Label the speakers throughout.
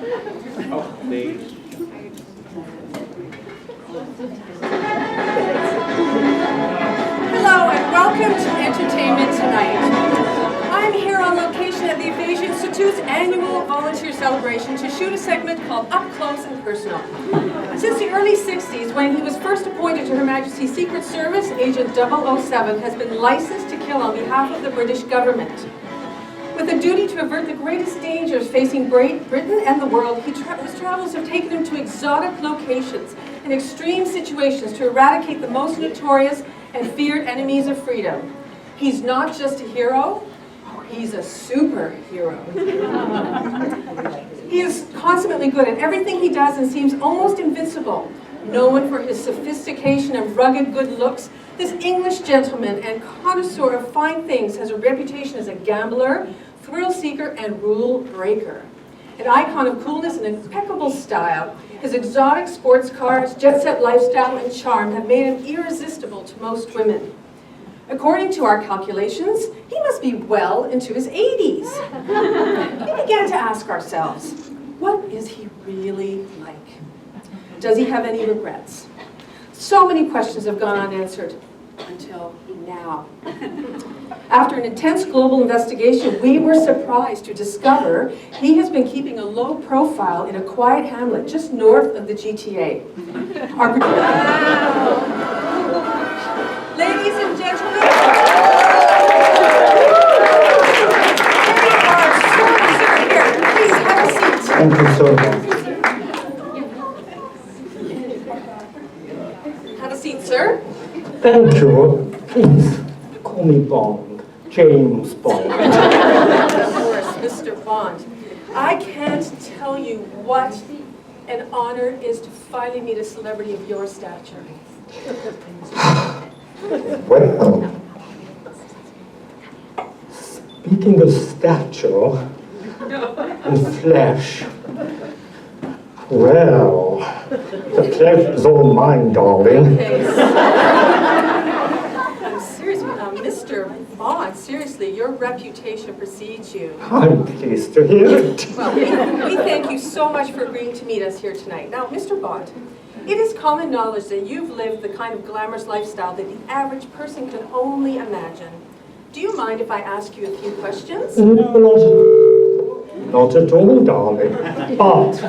Speaker 1: Oh, please.
Speaker 2: Hello and welcome to Entertainment Tonight. I'm here on location at the Aviation Institute's annual volunteer celebration to shoot a segment called Up Close and Personal. Since the early 60s, when he was first appointed to Her Majesty's Secret Service, Agent 007 has been licensed to kill on behalf of the British government. With a duty to avert the greatest dangers facing Britain and the world, his travels have taken him to exotic locations and extreme situations to eradicate the most notorious and feared enemies of freedom. He's not just a hero, he's a superhero. He is consummately good at everything he does and seems almost invincible. Known for his sophistication and rugged good looks, this English gentleman and connoisseur of fine things has a reputation as a gambler, thrill seeker, and rule breaker. An icon of coolness and impeccable style, his exotic sports cars, jet-set lifestyle, and charm have made him irresistible to most women. According to our calculations, he must be well into his 80s. We began to ask ourselves, what is he really like? Does he have any regrets? So many questions have gone unanswered until now. After an intense global investigation, we were surprised to discover he has been keeping a low profile in a quiet hamlet just north of the GTA. Ladies and gentlemen, here, please have a seat.
Speaker 3: Thank you so much.
Speaker 2: Have a seat, sir.
Speaker 3: Thank you. Please call me Bond. James Bond.
Speaker 2: Of course, Mr. Bond. I can't tell you what an honor it is to finally meet a celebrity of your stature.
Speaker 3: Well, speaking of stature and flesh, well, the pleasure's all mine, darling.
Speaker 2: Okay. I'm serious, Mr. Bond, seriously, your reputation precedes you.
Speaker 3: I'm pleased to hear it.
Speaker 2: Well, we thank you so much for agreeing to meet us here tonight. Now, Mr. Bond, it is common knowledge that you've lived the kind of glamorous lifestyle that the average person can only imagine. Do you mind if I ask you a few questions?
Speaker 3: No, not at all, darling. But,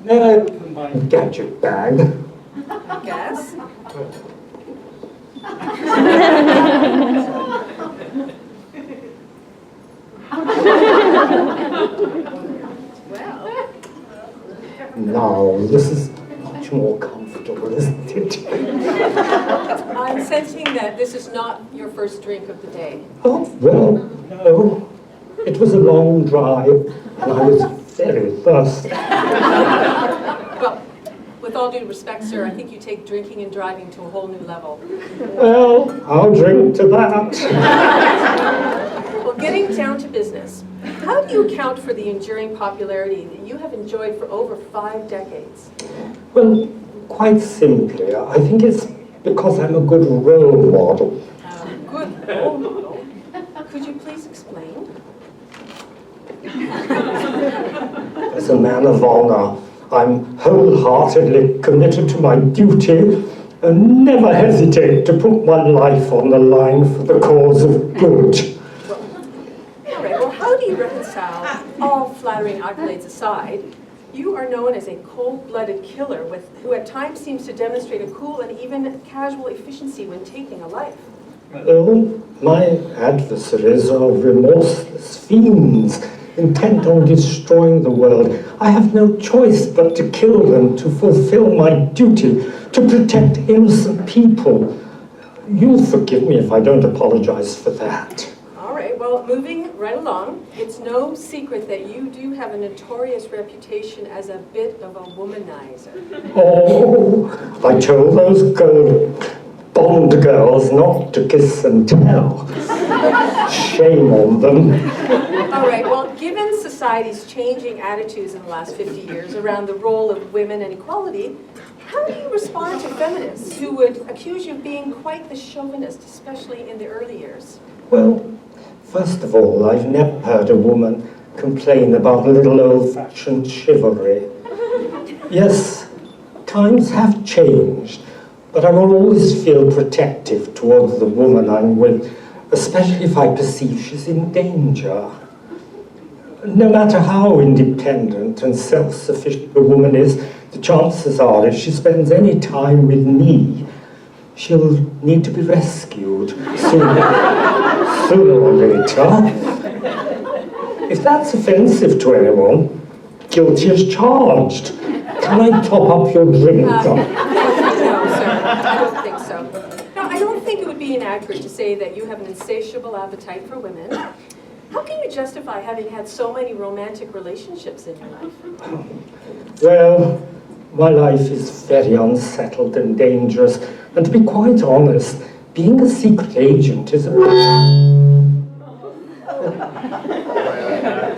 Speaker 3: may I open my gadget bag?
Speaker 2: Yes? Well.
Speaker 3: Now, this is much more comfortable, isn't it?
Speaker 2: I'm sensing that this is not your first drink of the day.
Speaker 3: Oh, well, no. It was a long drive, and I was very thirsty.
Speaker 2: Well, with all due respect, sir, I think you take drinking and driving to a whole new level.
Speaker 3: Well, I'll drink to that.
Speaker 2: Well, getting down to business, how do you account for the enduring popularity that you have enjoyed for over 5 decades?
Speaker 3: Well, quite simply, I think it's because I'm a good role model.
Speaker 2: Good role model. Could you please explain?
Speaker 3: As a man of honor, I'm wholeheartedly committed to my duty and never hesitate to put my life on the line for the cause of good.
Speaker 2: All right, well, how do you reconcile, all flattering accolades aside, you are known as a cold-blooded killer who at times seems to demonstrate a cool and even casual efficiency when taking a life?
Speaker 3: Oh, my adversaries are remorseless fiends, intent on destroying the world. I have no choice but to kill them to fulfill my duty, to protect innocent people. You'll forgive me if I don't apologize for that.
Speaker 2: All right, well, moving right along, it's no secret that you do have a notorious reputation as a bit of a womanizer.
Speaker 3: Oh, I told those Bond girls not to kiss and tell. Shame on them.
Speaker 2: All right, well, given society's changing attitudes in the last 50 years around the role of women and equality, how do you respond to feminists who would accuse you of being quite the chauvinist, especially in the early years?
Speaker 3: Well, first of all, I've never heard a woman complain about little old-fashioned chivalry. Yes, times have changed, but I will always feel protective towards the woman I'm with, especially if I perceive she's in danger. No matter how independent and self-sufficient a woman is, the chances are if she spends any time with me, she'll need to be rescued sooner or later. If that's offensive to anyone, guilty as charged. Can I top up your drink?
Speaker 2: No, sir, I don't think so. No, I don't think it would be inaccurate to say that you have an insatiable appetite for women. How can you justify having had so many romantic relationships in your life?
Speaker 3: Well, my life is very unsettled and dangerous, and to be quite honest, being a secret agent is a...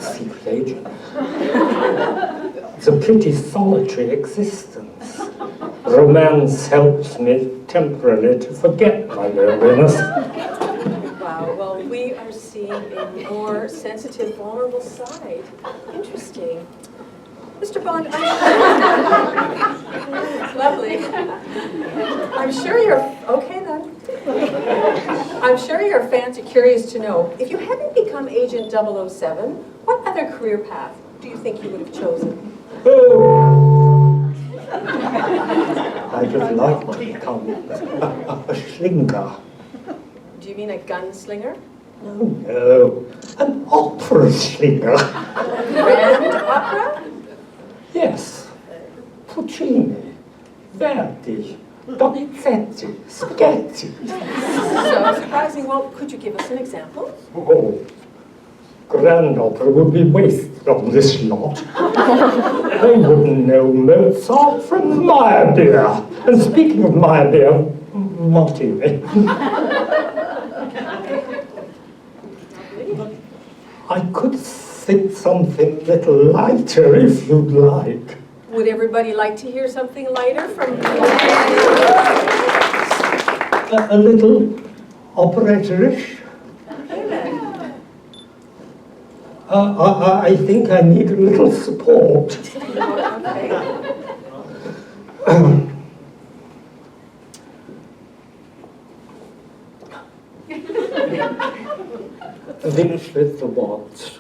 Speaker 3: Secret agent? It's a pretty solitary existence. Romance helps me temporarily to forget my loneliness.
Speaker 2: Wow, well, we are seeing a more sensitive, vulnerable side. Interesting. Mr. Bond, lovely. I'm sure you're, okay then. I'm sure your fans are curious to know, if you hadn't become Agent 007, what other career path do you think you would have chosen?
Speaker 3: Oh. I'd have liked to become a slinger.
Speaker 2: Do you mean a gunslinger?
Speaker 3: No, an opera slinger.
Speaker 2: Grand opera?
Speaker 3: Yes, Puccini, Verdi, Donizetti, Spaghetti.
Speaker 2: So surprising. Well, could you give us an example?
Speaker 3: Oh, grand opera would be wasted on this lot. They wouldn't know Mozart from Meyerbeer. And speaking of Meyerbeer, Martini. I could think something a little lighter if you'd like.
Speaker 2: Would everybody like to hear something lighter from you?
Speaker 3: A little operatorish.
Speaker 2: Okay then.
Speaker 3: I think I need a little support.
Speaker 2: Okay.
Speaker 3: Finish with the waltz.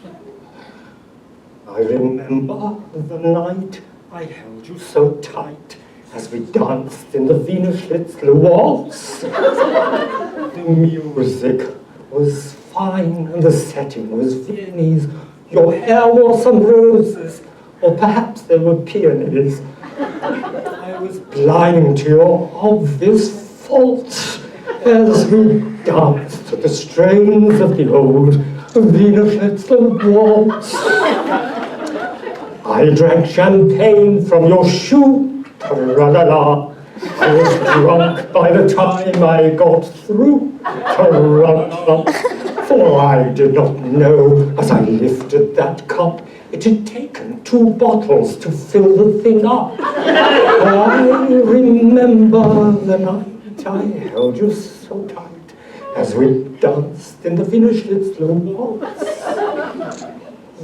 Speaker 3: I remember the night I held you so tight as we danced in the Wienerschlitzler waltz. The music was fine and the setting was Viennese. Your hair wore some roses, or perhaps they were peonies. I was blind to your obvious faults as we danced to the strains of the old Wienerschlitzler waltz. I drank champagne from your shoe, tra-la-la. I was drunk by the time I got through, tra-la-la. For I did not know, as I lifted that cup, it had taken 2 bottles to fill the thing up. I remember the night I held you so tight as we danced in the Wienerschlitzler waltz.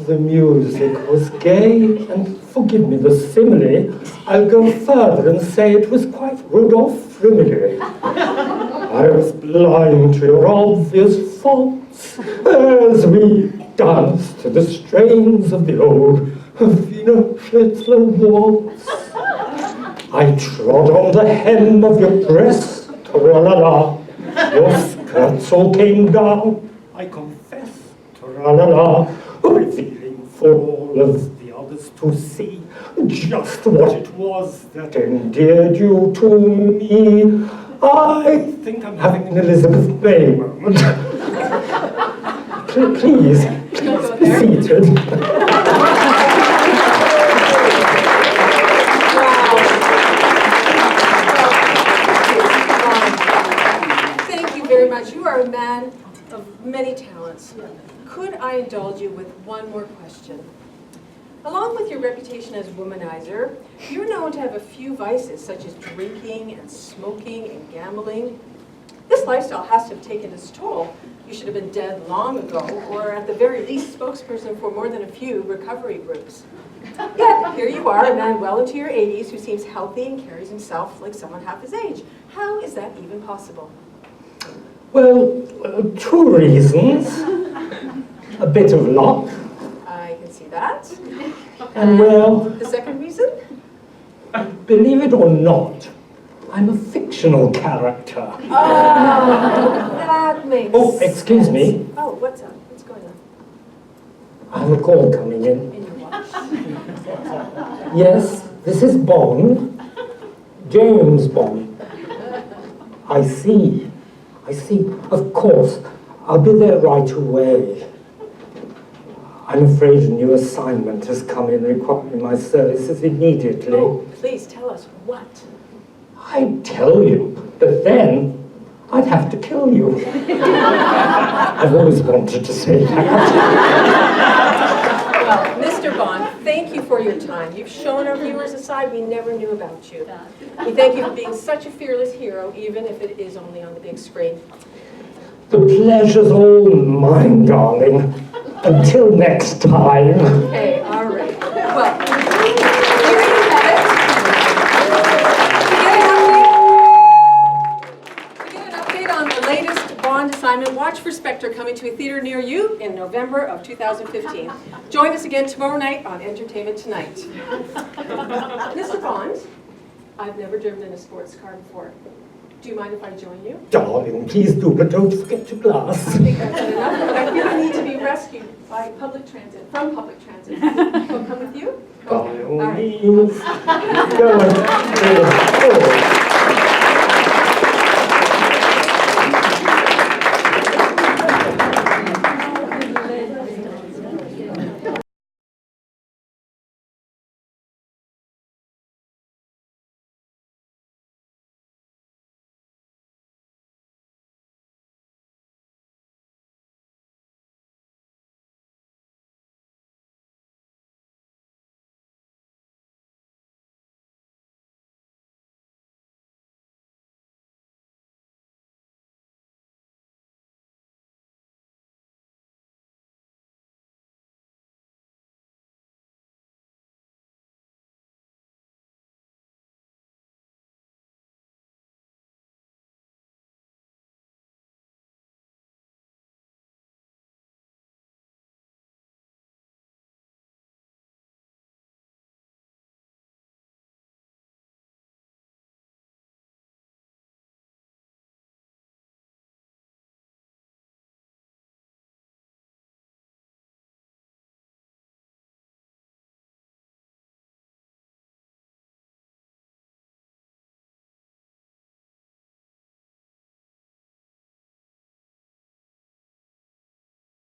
Speaker 3: The music was gay, and forgive me the simile, I'll go further and say it was quite Rudolph Frimley. I was blind to your obvious faults as we danced to the strains of the old Wienerschlitzler waltz. I trod on the hem of your dress, tra-la-la. Your skirts all came down, I confess, tra-la-la, revealing for all of the others to see just what it was that endeared you to me. I think I'm having an Elizabeth Bay moment. Please be seated.
Speaker 2: Very much. You are a man of many talents. Could I indulge you with one more question? Along with your reputation as a womanizer, you're known to have a few vices such as drinking and smoking and gambling. This lifestyle has to have taken its toll. You should have been dead long ago, or at the very least spokesperson for more than a few recovery groups. Yet, here you are, a man well into your 80s who seems healthy and carries himself like someone half his age. How is that even possible?
Speaker 3: Well, two reasons. A bit of luck,
Speaker 2: I can see that.
Speaker 3: and well,
Speaker 2: The second reason?
Speaker 3: believe it or not, I'm a fictional character.
Speaker 2: Oh, that makes
Speaker 3: Oh, excuse
Speaker 2: sense.
Speaker 3: me.
Speaker 2: Oh, what's up? What's going on?
Speaker 3: I have a call coming in.
Speaker 2: In your watch?
Speaker 3: Yes, this is Bond. James Bond. I see. Of course. I'll be there right away. I'm afraid a new assignment has come in requiring my services immediately.
Speaker 2: Oh, please tell us what.
Speaker 3: I'd tell you, but then I'd have to kill you. I've always wanted to say that.
Speaker 2: Well, Mr. Bond, thank you for your time. You've shown our viewers a side we never knew about you. We thank you for being such a fearless hero, even if it is only on the big screen.
Speaker 3: The pleasure's all mine, darling. Until next time.
Speaker 2: Okay, all right. Well, here you have it. To get an update on the latest Bond assignment, watch for Spectre coming to a theater near you in November of 2015. Join us again tomorrow night on Entertainment Tonight. Mr. Bond, I've never driven in a sports car before. Do you mind if I join you?
Speaker 3: Darling, please do, but don't forget your glass.
Speaker 2: I think I've done enough, but I feel I need to be rescued by public transit, from public transit. I'll come with you?
Speaker 3: By
Speaker 2: Okay.
Speaker 3: all
Speaker 2: All right.
Speaker 3: means. Go on.